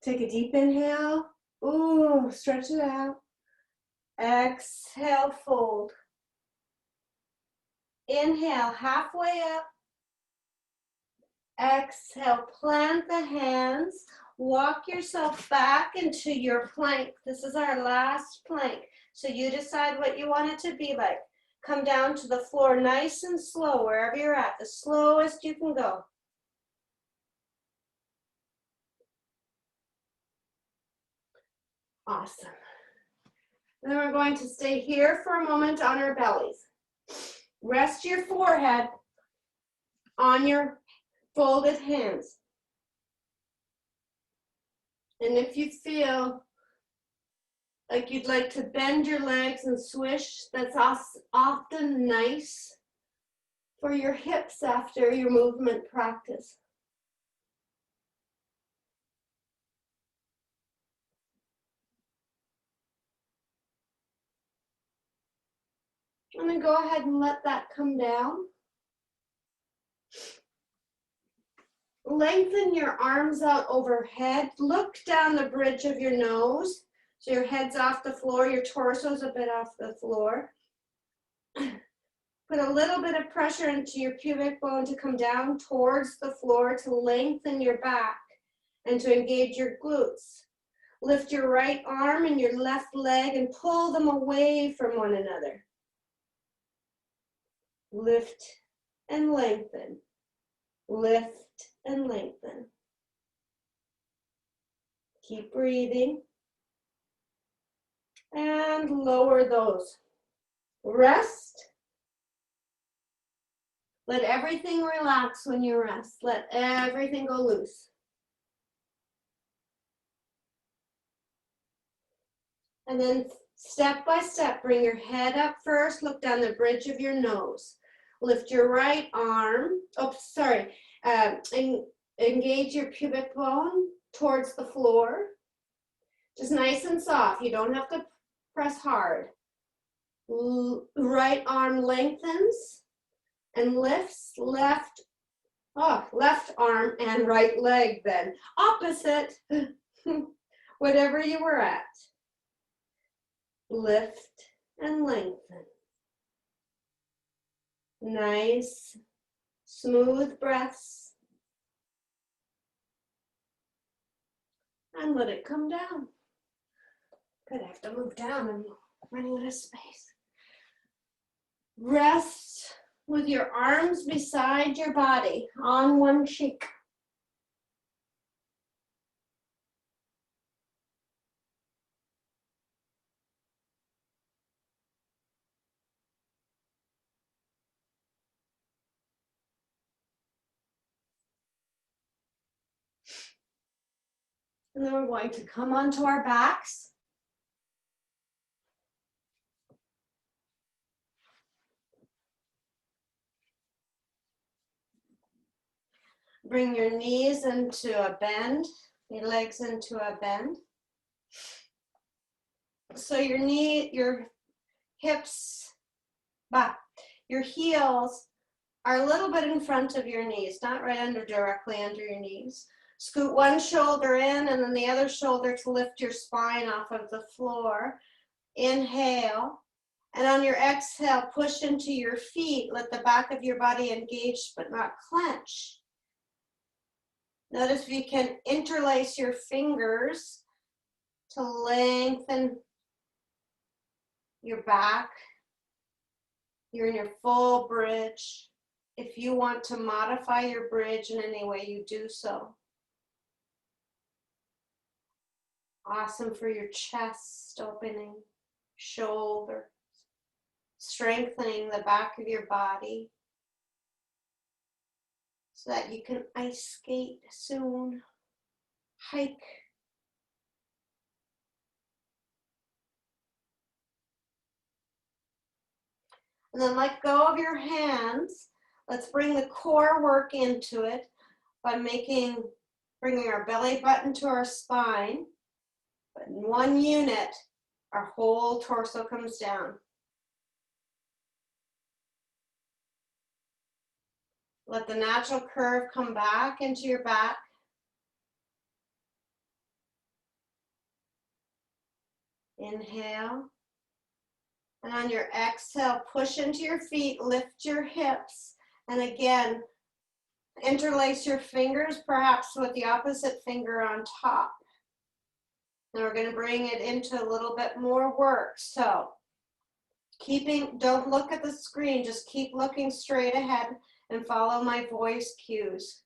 Take a deep inhale. Ooh, stretch it out. Exhale, fold. Inhale, halfway up. Exhale, plant the hands. Walk yourself back into your plank. This is our last plank. So you decide what you want it to be like. Come down to the floor nice and slow, wherever you're at, the slowest you can go. Awesome. Then we're going to stay here for a moment on our bellies. Rest your forehead on your folded hands. And if you feel like you'd like to bend your legs and swish, that's often nice for your hips after your movement practice. And then go ahead and let that come down. Lengthen your arms out overhead. Look down the bridge of your nose. So your head's off the floor, your torso's a bit off the floor. Put a little bit of pressure into your pubic bone to come down towards the floor to lengthen your back and to engage your glutes. Lift your right arm and your left leg and pull them away from one another. Lift and lengthen. Lift and lengthen. Keep breathing. And lower those. Rest. Let everything relax when you rest. Let everything go loose. And then step by step, bring your head up first, look down the bridge of your nose. Lift your right arm, engage your pubic bone towards the floor. Just nice and soft, you don't have to press hard. Right arm lengthens and lifts, left arm and right leg then. Opposite, whatever you were at. Lift and lengthen. Nice, smooth breaths. And let it come down. Good, I have to move down, I'm running out of space. Rest with your arms beside your body on one cheek. And then we're going to come onto our backs. Bring your knees into a bend, your legs into a bend. So your hips, your heels are a little bit in front of your knees, not right directly under your knees. Scoot one shoulder in and then the other shoulder to lift your spine off of the floor. Inhale. And on your exhale, push into your feet. Let the back of your body engage but not clench. Notice if you can interlace your fingers to lengthen your back. You're in your full bridge. If you want to modify your bridge in any way, you do so. Awesome for your chest opening, shoulder, strengthening the back of your body so that you can ice skate soon, hike. And then let go of your hands. Let's bring the core work into it by bringing our belly button to our spine. But in one unit, our whole torso comes down. Let the natural curve come back into your back. Inhale. And on your exhale, push into your feet, lift your hips. And again, interlace your fingers, perhaps with the opposite finger on top. Now we're going to bring it into a little bit more work. So don't look at the screen, just keep looking straight ahead and follow my voice cues.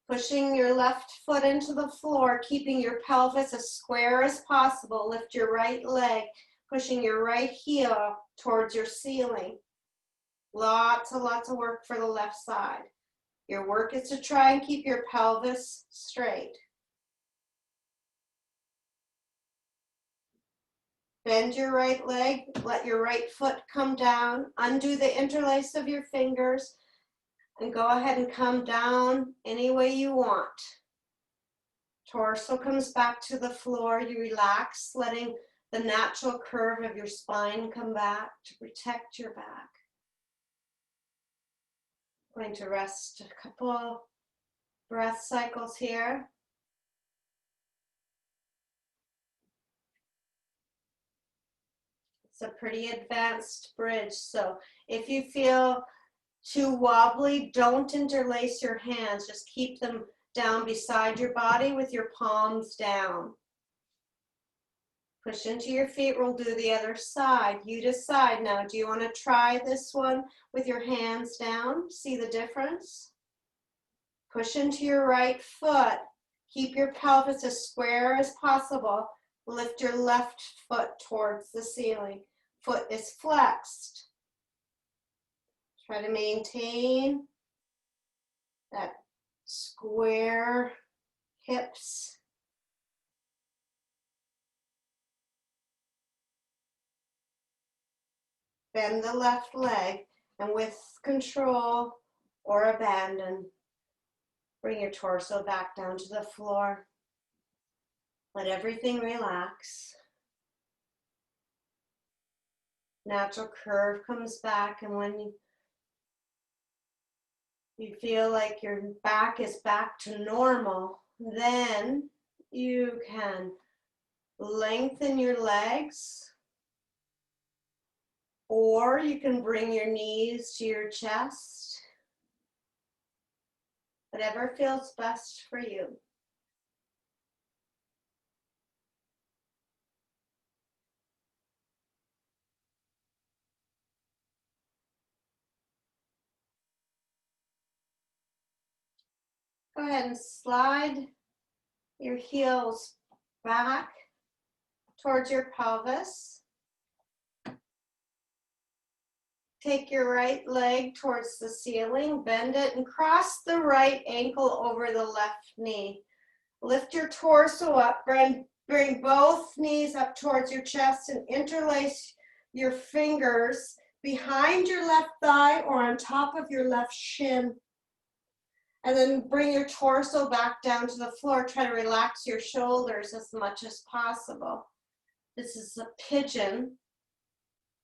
Pushing your left foot into the floor, keeping your pelvis as square as possible. Lift your right leg, pushing your right heel towards your ceiling. Lots and lots of work for the left side. Your work is to try and keep your pelvis straight. Bend your right leg, let your right foot come down, undo the interlace of your fingers, and go ahead and come down any way you want. Torso comes back to the floor, you relax, letting the natural curve of your spine come back to protect your back. I'm going to rest a couple breath cycles here. It's a pretty advanced bridge, so if you feel too wobbly, don't interlace your hands. Just keep them down beside your body with your palms down. Push into your feet. We'll do the other side. You decide now. Do you want to try this one with your hands down? See the difference? Push into your right foot. Keep your pelvis as square as possible. Lift your left foot towards the ceiling. Foot is flexed. Try to maintain that square hips. Bend the left leg, and with control or abandon, bring your torso back down to the floor. Let everything relax. Natural curve comes back, and when you feel like your back is back to normal, then you can lengthen your legs, or you can bring your knees to your chest. Whatever feels best for you. Go ahead and slide your heels back towards your pelvis. Take your right leg towards the ceiling, bend it, and cross the right ankle over the left knee. Lift your torso up, bring both knees up towards your chest, and interlace your fingers behind your left thigh or on top of your left shin. And then bring your torso back down to the floor. Try to relax your shoulders as much as possible. This is a pigeon,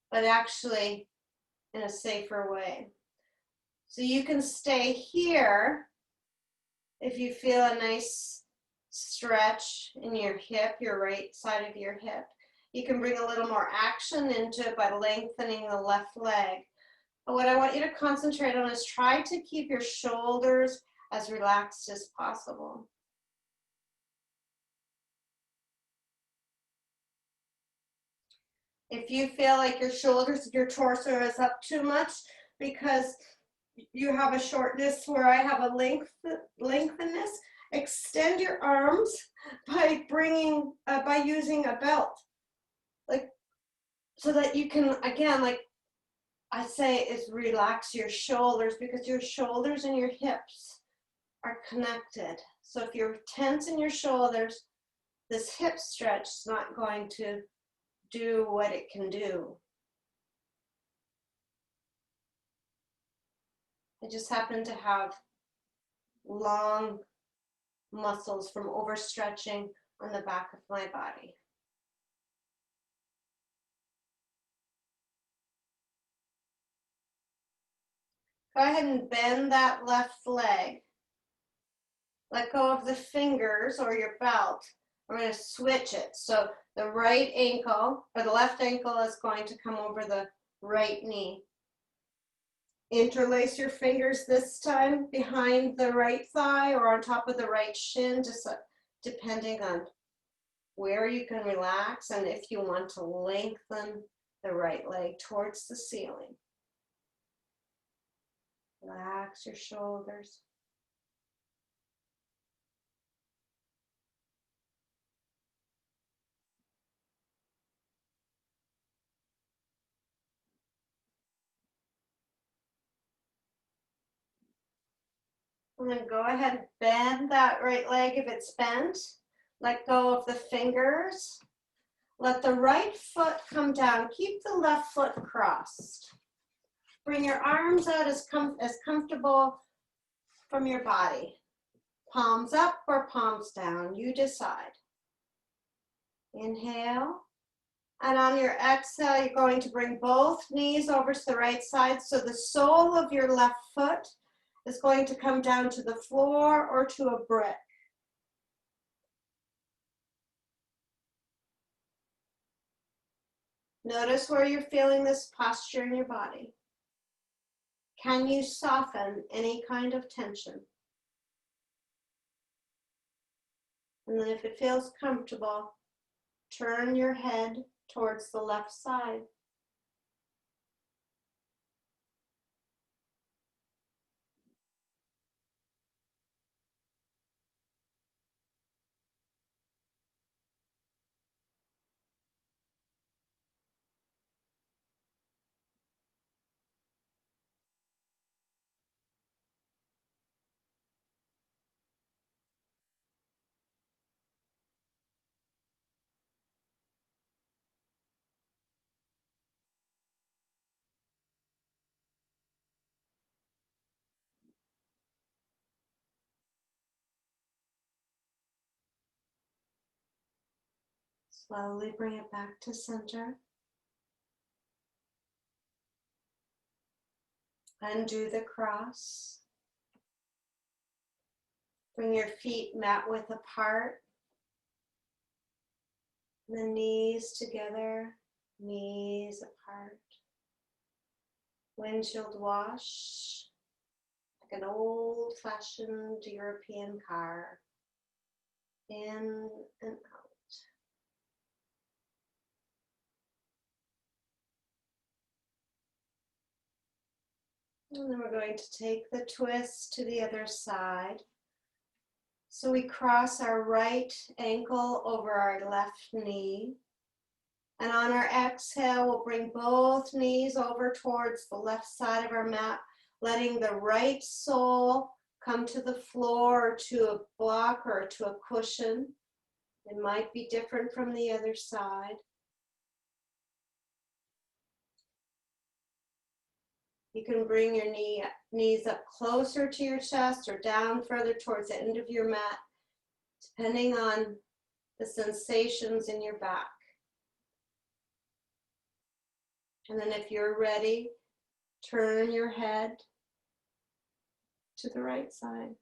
but actually in a safer way. So you can stay here if you feel a nice stretch in your hip, your right side of your hip. You can bring a little more action into it by lengthening the left leg. But what I want you to concentrate on is try to keep your shoulders as relaxed as possible. If you feel like your shoulders, your torso is up too much because you have a shortness where I have a lengthness, extend your arms by using a belt, like, so that you can, again, like I say, is relax your shoulders, because your shoulders and your hips are connected. So if you're tense in your shoulders, this hip stretch is not going to do what it can do. I just happen to have long muscles from overstretching on the back of my body. Go ahead and bend that left leg. Let go of the fingers or your belt. We're going to switch it. So the right ankle, or the left ankle, is going to come over the right knee. Interlace your fingers this time behind the right thigh or on top of the right shin, just depending on where you can relax and if you want to lengthen the right leg towards the ceiling. Relax your shoulders. And then go ahead and bend that right leg if it's bent. Let go of the fingers. Let the right foot come down. Keep the left foot crossed. Bring your arms out as comfortable from your body. Palms up or palms down, you decide. Inhale. And on your exhale, you're going to bring both knees over to the right side, so the sole of your left foot is going to come down to the floor or to a brick. Notice where you're feeling this posture in your body. Can you soften any kind of tension? And then if it feels comfortable, turn your head towards the left side. Slowly bring it back to center. Undo the cross. Bring your feet mat width apart. The knees together, knees apart. Windshield wash, like an old-fashioned European car. In and out. And then we're going to take the twist to the other side. So we cross our right ankle over our left knee. And on our exhale, we'll bring both knees over towards the left side of our mat, letting the right sole come to the floor or to a block or to a cushion. It might be different from the other side. You can bring your knees up closer to your chest or down further towards the end of your mat, depending on the sensations in your back. And then if you're ready, turn your head to the right side.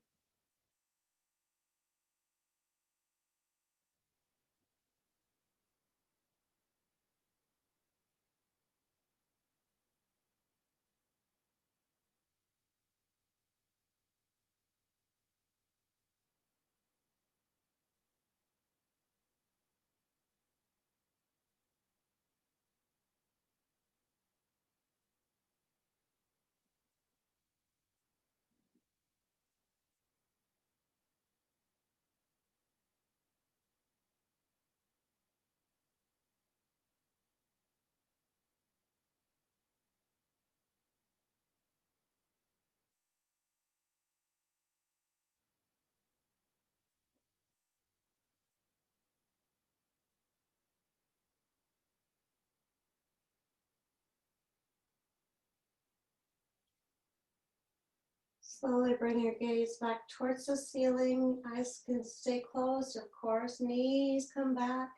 Slowly bring your gaze back towards the ceiling. Eyes can stay closed, of course. Knees come back.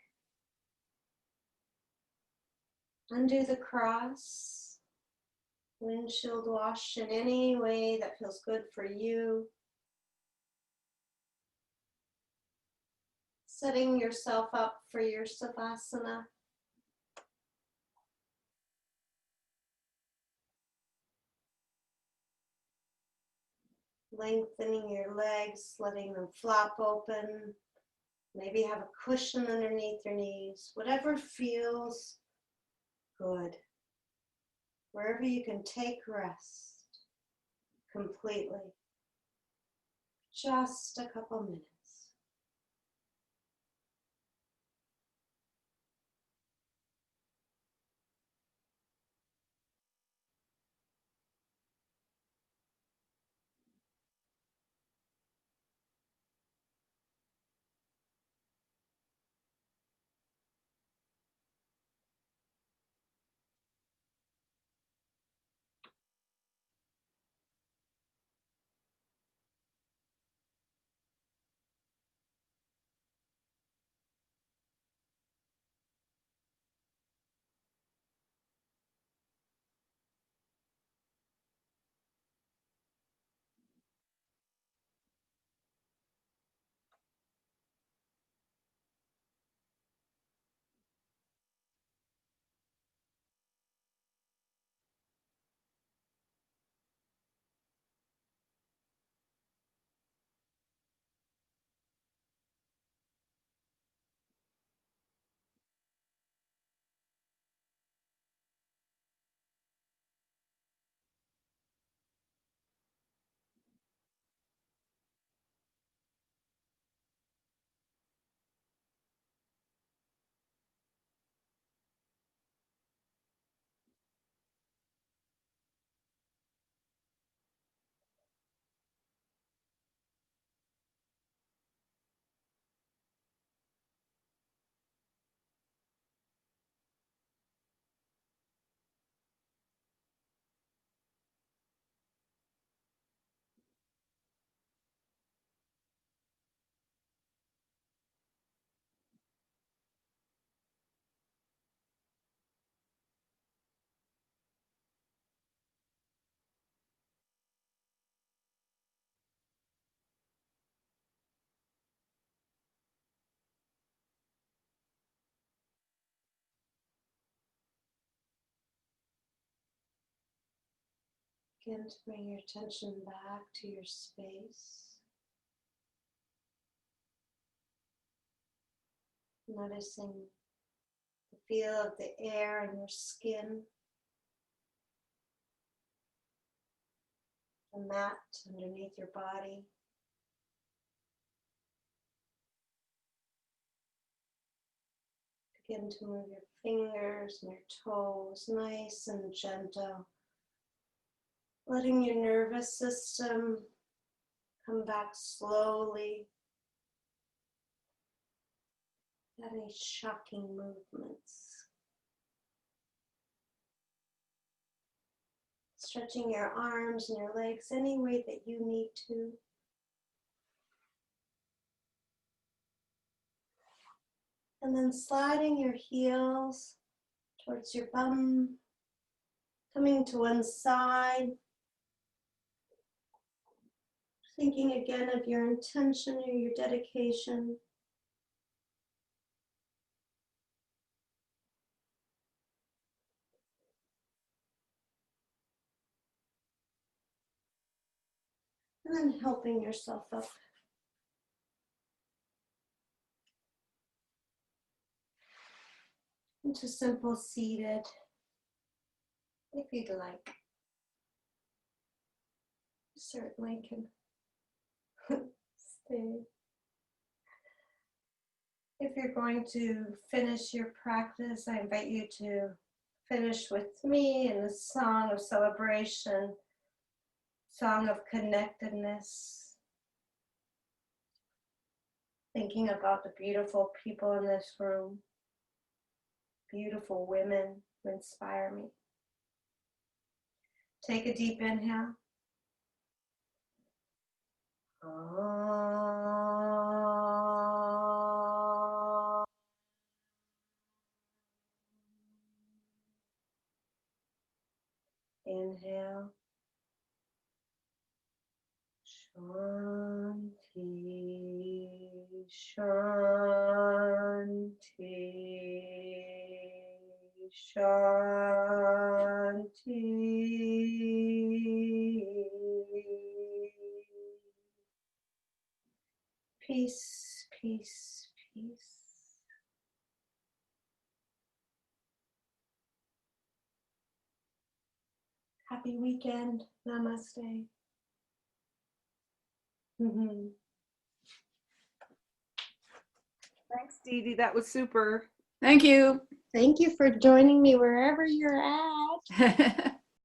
Undo the cross. Windshield wash in any way that feels good for you. Setting yourself up for your savasana. Lengthening your legs, letting them flop open. Maybe have a cushion underneath your knees. Whatever feels good. Wherever you can take rest completely. Just a couple minutes. Begin to bring your attention back to your space. Noticing the feel of the air in your skin, the mat underneath your body. Begin to move your fingers and your toes nice and gentle, letting your nervous system come back slowly without any shocking movements. Stretching your arms and your legs any way that you need to. And then sliding your heels towards your bum, coming to one side. Thinking again of your intention or your dedication. And then helping yourself up. Into simple seated, if you'd like. You certainly can stay. If you're going to finish your practice, I invite you to finish with me in a song of celebration, song of connectedness, thinking about the beautiful people in this room, beautiful women who inspire me. Take a deep inhale. Inhale. Shanti, Shanti, Shanti. Peace, peace, peace. Happy weekend. Namaste. Thanks, DiDi. That was super. Thank you. Thank you for joining me wherever you're at.